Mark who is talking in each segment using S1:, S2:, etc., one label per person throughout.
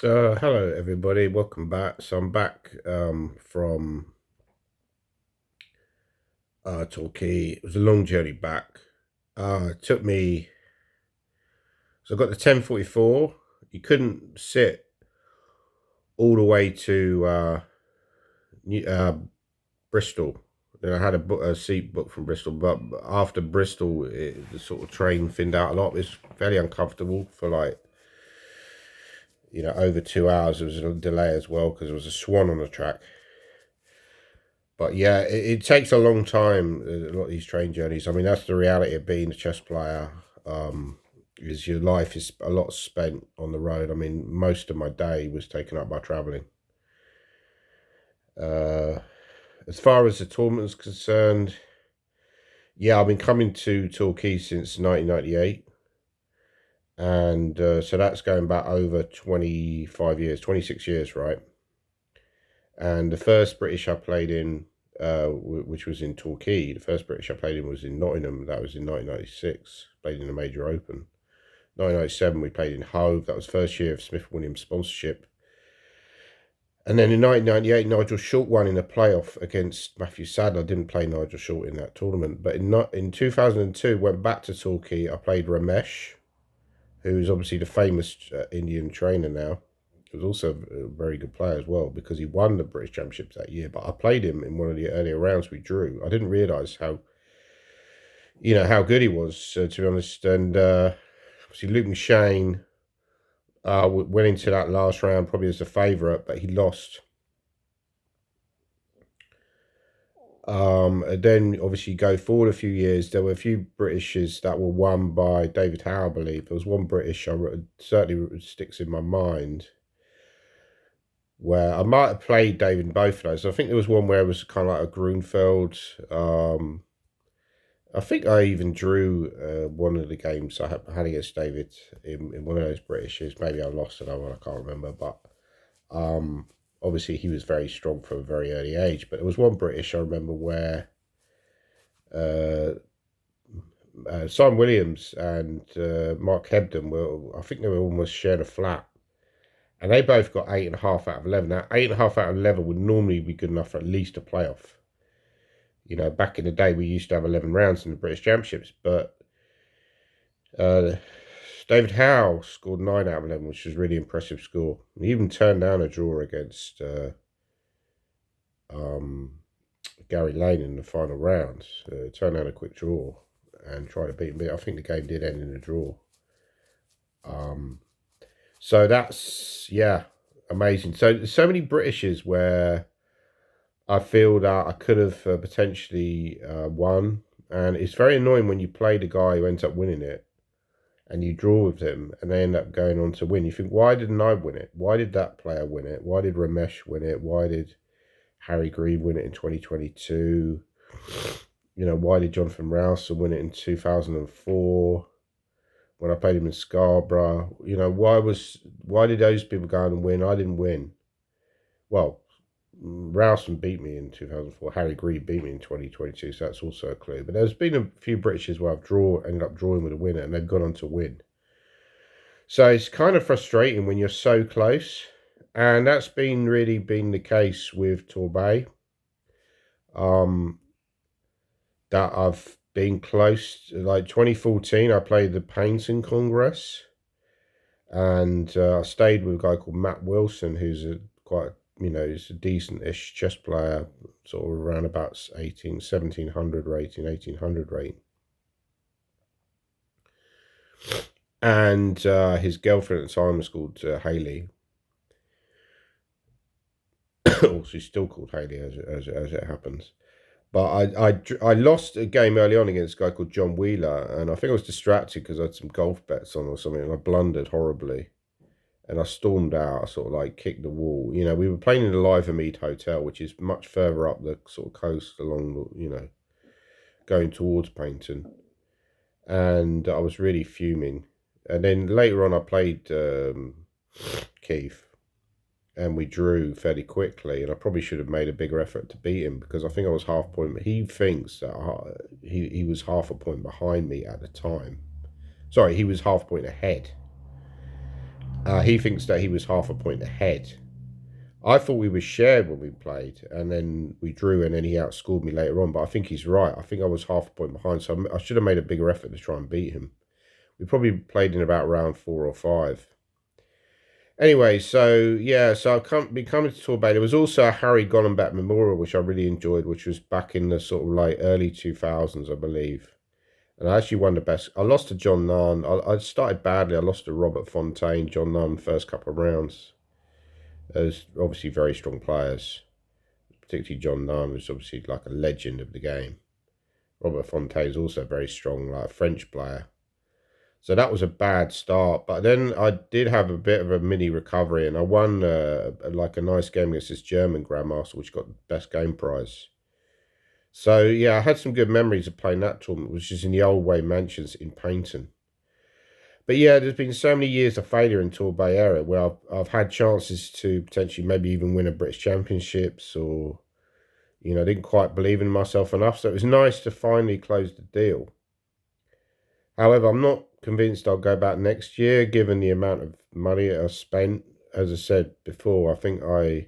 S1: Hello everybody, welcome back. So I'm back from Torquay. It was a long journey back. It took me, so I got the 10:44. You couldn't sit all the way to Bristol. I had a seat booked from Bristol, but after Bristol, the sort of train thinned out a lot. It was fairly uncomfortable for like, over 2 hours. There was a delay as well because there was a swan on the track. But yeah, it takes a long time. A lot of these train journeys. I mean, that's the reality of being a chess player. Is your life is a lot spent on the road. I mean, most of my day was taken up by traveling. Uh, as far as the tournament's concerned, yeah, I've been coming to Torquay since 1998, and so that's going back over 25 years, 26 years, right? And the first British I played in, which was in Torquay, the first British I played in was in Nottingham. That was in 1996. Played in a major open. 1997 we played in Hove. That was first year of Smith Williams sponsorship. And then in 1998, Nigel Short won in a playoff against Matthew Sadler. I didn't play Nigel Short in that tournament. But in 2002, went back to Torquay. I played Ramesh, who's obviously the famous Indian trainer now. He was also a very good player as well because he won the British Championships that year. But I played him in one of the earlier rounds we drew. I didn't realise how good he was, to be honest. And obviously Luke McShane went into that last round probably as a favourite, but he lost. And then obviously go forward a few years, there were a few Britishes that were won by David Howe, I believe. There was one British certainly sticks in my mind where I might have played David in both of those. I think there was one where it was kind of like a Grunfeld. I think I even drew one of the games I had against David in one of those Britishes. Maybe I lost another one, I can't remember. But um, obviously he was very strong from a very early age. But there was one British I remember where uh, Simon Williams and Mark Hebden I think they were almost sharing a flat. And they both got 8.5 out of 11. Now, 8.5 out of 11 would normally be good enough for at least a playoff. Back in the day, we used to have 11 rounds in the British Championships, but uh, David Howe scored 9 out of 11, which was a really impressive score. He even turned down a draw against um, Gary Lane in the final round. Turned down a quick draw and tried to beat him. But I think the game did end in a draw. Um, so that's, yeah, amazing. So there's so many Britishes where I feel that I could have potentially won. And it's very annoying when you play the guy who ends up winning it and you draw with him and they end up going on to win. You think, why didn't I win it? Why did that player win it? Why did Ramesh win it? Why did Harry Green win it in 2022? Why did Jonathan Rowson win it in 2004 when I played him in Scarborough? Why did those people go on and win? I didn't win. Well, Rowson beat me in 2004. Harry Green beat me in 2022, so that's also a clue. But there's been a few Britishes where I've ended up drawing with a winner, and they've gone on to win. So it's kind of frustrating when you're so close, and that's really been the case with Torbay. That I've been close. Like 2014, I played the Paynton Congress, and I stayed with a guy called Matt Wilson, who's he's a decent-ish chess player, sort of around about 1700 rating, 1800 rate. And his girlfriend at the time was called Hayley. She's still called Hayley as it happens. But I lost a game early on against a guy called John Wheeler, and I think I was distracted because I had some golf bets on or something, and I blundered horribly. And I stormed out. I sort of like kicked the wall. We were playing in the Livermead Hotel, which is much further up the sort of coast along the, going towards Paynton. And I was really fuming. And then later on, I played Keith, and we drew fairly quickly. And I probably should have made a bigger effort to beat him because I think I was half a point. He thinks that he was half a point behind me at the time. Sorry, he was half a point ahead. He thinks that he was half a point ahead. I thought we were shared when we played, and then we drew, and then he outscored me later on. But I think he's right. I think I was half a point behind, so I should have made a bigger effort to try and beat him. We probably played in about round 4 or 5. Anyway, so yeah, so I've been coming to Torbay. There was also a Harry Gollenbach Memorial, which I really enjoyed, which was back in the sort of like early 2000s, I believe. And I actually won the best. I lost to John Nahn. I started badly. I lost to Robert Fontaine, John Nahn, first couple of rounds. There's obviously very strong players, particularly John Nahn, who's obviously like a legend of the game. Robert Fontaine is also very strong, like a French player. So that was a bad start. But then I did have a bit of a mini recovery, and I won like a nice game against this German Grandmaster, which got the best game prize. So yeah, I had some good memories of playing that tournament, which is in the Old Way Mansions in Paynton. But yeah, there's been so many years of failure in Torbay area where I've had chances to potentially maybe even win a British Championships, or I didn't quite believe in myself enough. So it was nice to finally close the deal. However, I'm not convinced I'll go back next year, given the amount of money I spent. As I said before, I think the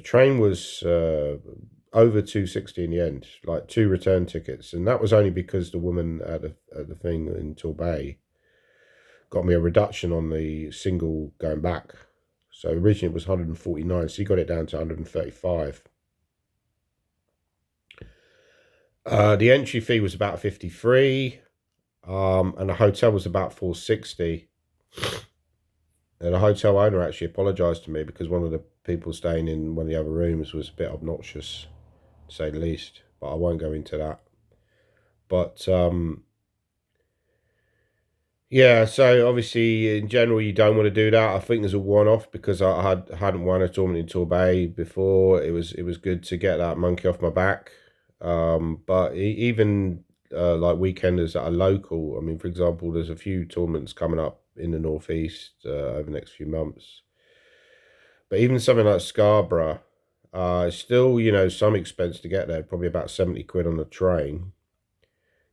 S1: train was over 260 in the end, like 2 return tickets, and that was only because the woman at the thing in Torbay got me a reduction on the single going back. So originally it was 149, so he got it down to 135. The entry fee was about 53, and the hotel was about 460. And the hotel owner actually apologised to me because one of the people staying in one of the other rooms was a bit obnoxious, to say the least. But I won't go into that. But yeah, so obviously in general you don't want to do that. I think there's a one-off because I hadn't won a tournament in Torbay before. It was good to get that monkey off my back. But even like weekenders that are local, I mean, for example, there's a few tournaments coming up in the northeast over the next few months. But even something like Scarborough, it's still some expense to get there. Probably about 70 quid on the train.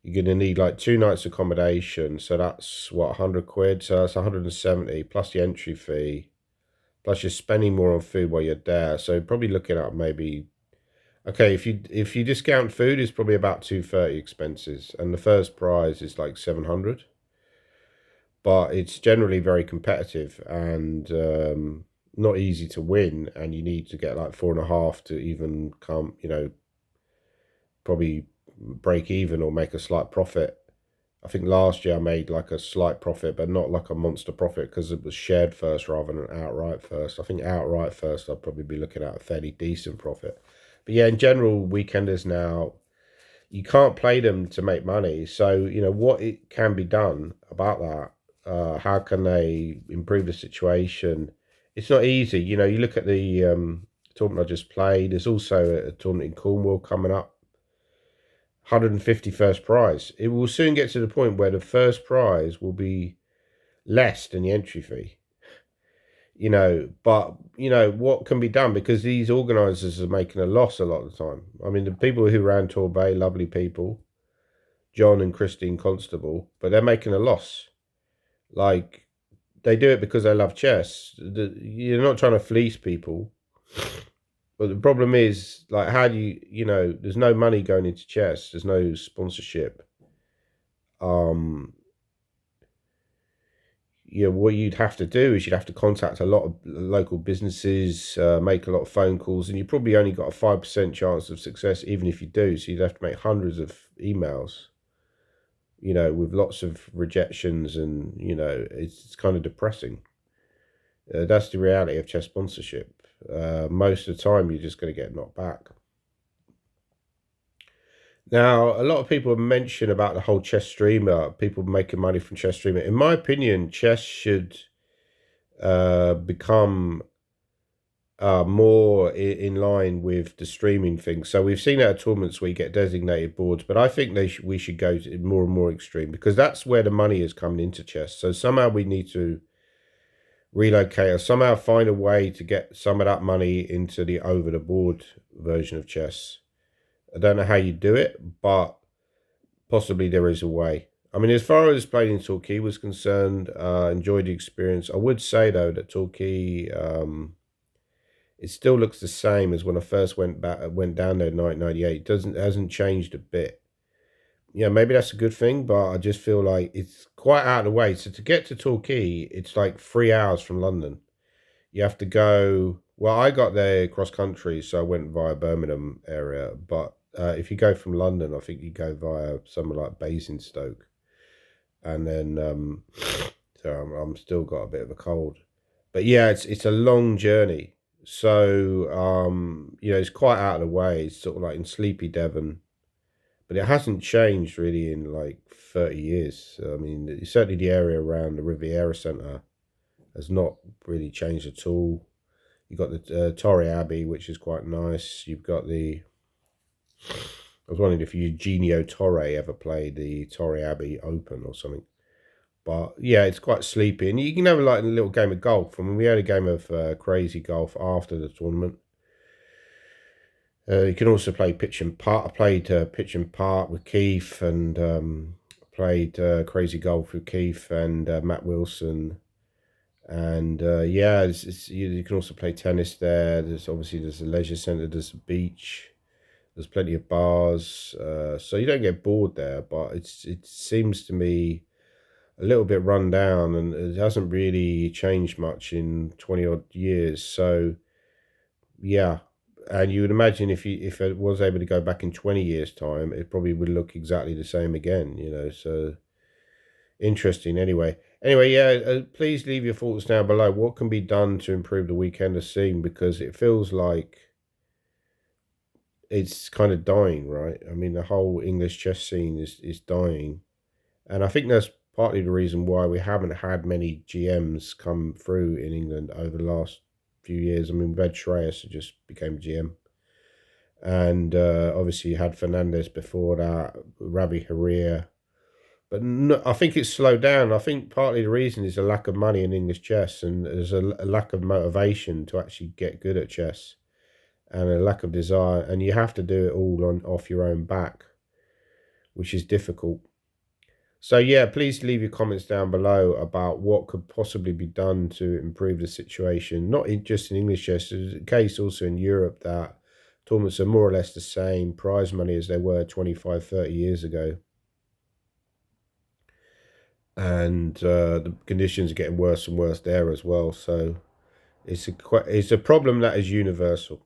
S1: You're going to need like 2 nights accommodation, so that's what, 100 quid. So that's 170 plus the entry fee, plus you're spending more on food while you're there. So probably looking at maybe. Okay, if you discount food, it's probably about 230 expenses, and the first prize is like 700. But it's generally very competitive and not easy to win, and you need to get like 4.5 to even come, probably break even or make a slight profit. I think last year I made like a slight profit, but not like a monster profit because it was shared first rather than outright first. I think outright first I'd probably be looking at a fairly decent profit. But yeah, in general, weekenders now, you can't play them to make money. So, what it can be done about that, how can they improve the situation? It's not easy. You look at the tournament I just played. There's also a tournament in Cornwall coming up. 150 first prize. It will soon get to the point where the first prize will be less than the entry fee. But what can be done, because these organisers are making a loss a lot of the time. I mean, the people who ran Torbay, lovely people, John and Christine Constable, but they're making a loss. Like, they do it because they love chess. You're not trying to fleece people. But the problem is, like, how do there's no money going into chess. There's no sponsorship. What you'd have to do is you'd have to contact a lot of local businesses, make a lot of phone calls, and you probably only got a 5% chance of success, even if you do. So you'd have to make hundreds of emails, with lots of rejections, and, it's kind of depressing. That's the reality of chess sponsorship. Most of the time, you're just going to get knocked back. Now, a lot of people mention about the whole chess streamer, people making money from chess streaming. In my opinion, chess should become more in line with the streaming thing. So we've seen that at tournaments where you get designated boards, but I think we should go to more and more extreme, because that's where the money is coming into chess. So somehow we need to relocate, or somehow find a way to get some of that money into the over the board version of chess. I don't know how you do it, but possibly there is a way. I mean, as far as playing in Torquay was concerned, enjoyed the experience. I would say though that Torquay, it still looks the same as when I first went down there in 1998. It hasn't changed a bit. Yeah, maybe that's a good thing, but I just feel like it's quite out of the way. So to get to Torquay, it's like 3 hours from London. You have to go. Well, I got there cross country, so I went via Birmingham area. But if you go from London, I think you go via somewhere like Basingstoke, and then so I'm still got a bit of a cold. But yeah, it's a long journey. So it's quite out of the way. It's sort of like in sleepy Devon, but it hasn't changed really in like 30 years. I mean, certainly the area around the Riviera Centre has not really changed at all. You've got the Torbay Abbey, which is quite nice. You've got the. I was wondering if Eugenio Torre ever played the Torbay Abbey Open or something. But yeah, it's quite sleepy, and you can have like a little game of golf. I mean, we had a game of crazy golf after the tournament. You can also play pitch and putt. I played pitch and putt with Keith, and played crazy golf with Keith and Matt Wilson. And yeah, you can also play tennis there. There's a leisure centre, there's a beach, there's plenty of bars, so you don't get bored there. But it seems to me a little bit run down, and it hasn't really changed much in 20 odd years. So yeah, and you would imagine if it was able to go back in 20 years' time, it probably would look exactly the same again. So interesting. Anyway, yeah. Please leave your thoughts down below. What can be done to improve the weekender scene, because it feels like it's kind of dying, right? I mean, the whole English chess scene is dying, and I think that's partly the reason why we haven't had many GMs come through in England over the last few years. I mean, we've had Shreyas, who just became GM, and obviously you had Fernandez before that, Ravi Harir. But no, I think it's slowed down. I think partly the reason is a lack of money in English chess, and there's a lack of motivation to actually get good at chess, and a lack of desire. And you have to do it all on off your own back, which is difficult. So yeah, please leave your comments down below about what could possibly be done to improve the situation. Not just in English chess, there's a case also in Europe that tournaments are more or less the same prize money as they were 25, 30 years ago. And the conditions are getting worse and worse there as well. So it's a problem that is universal.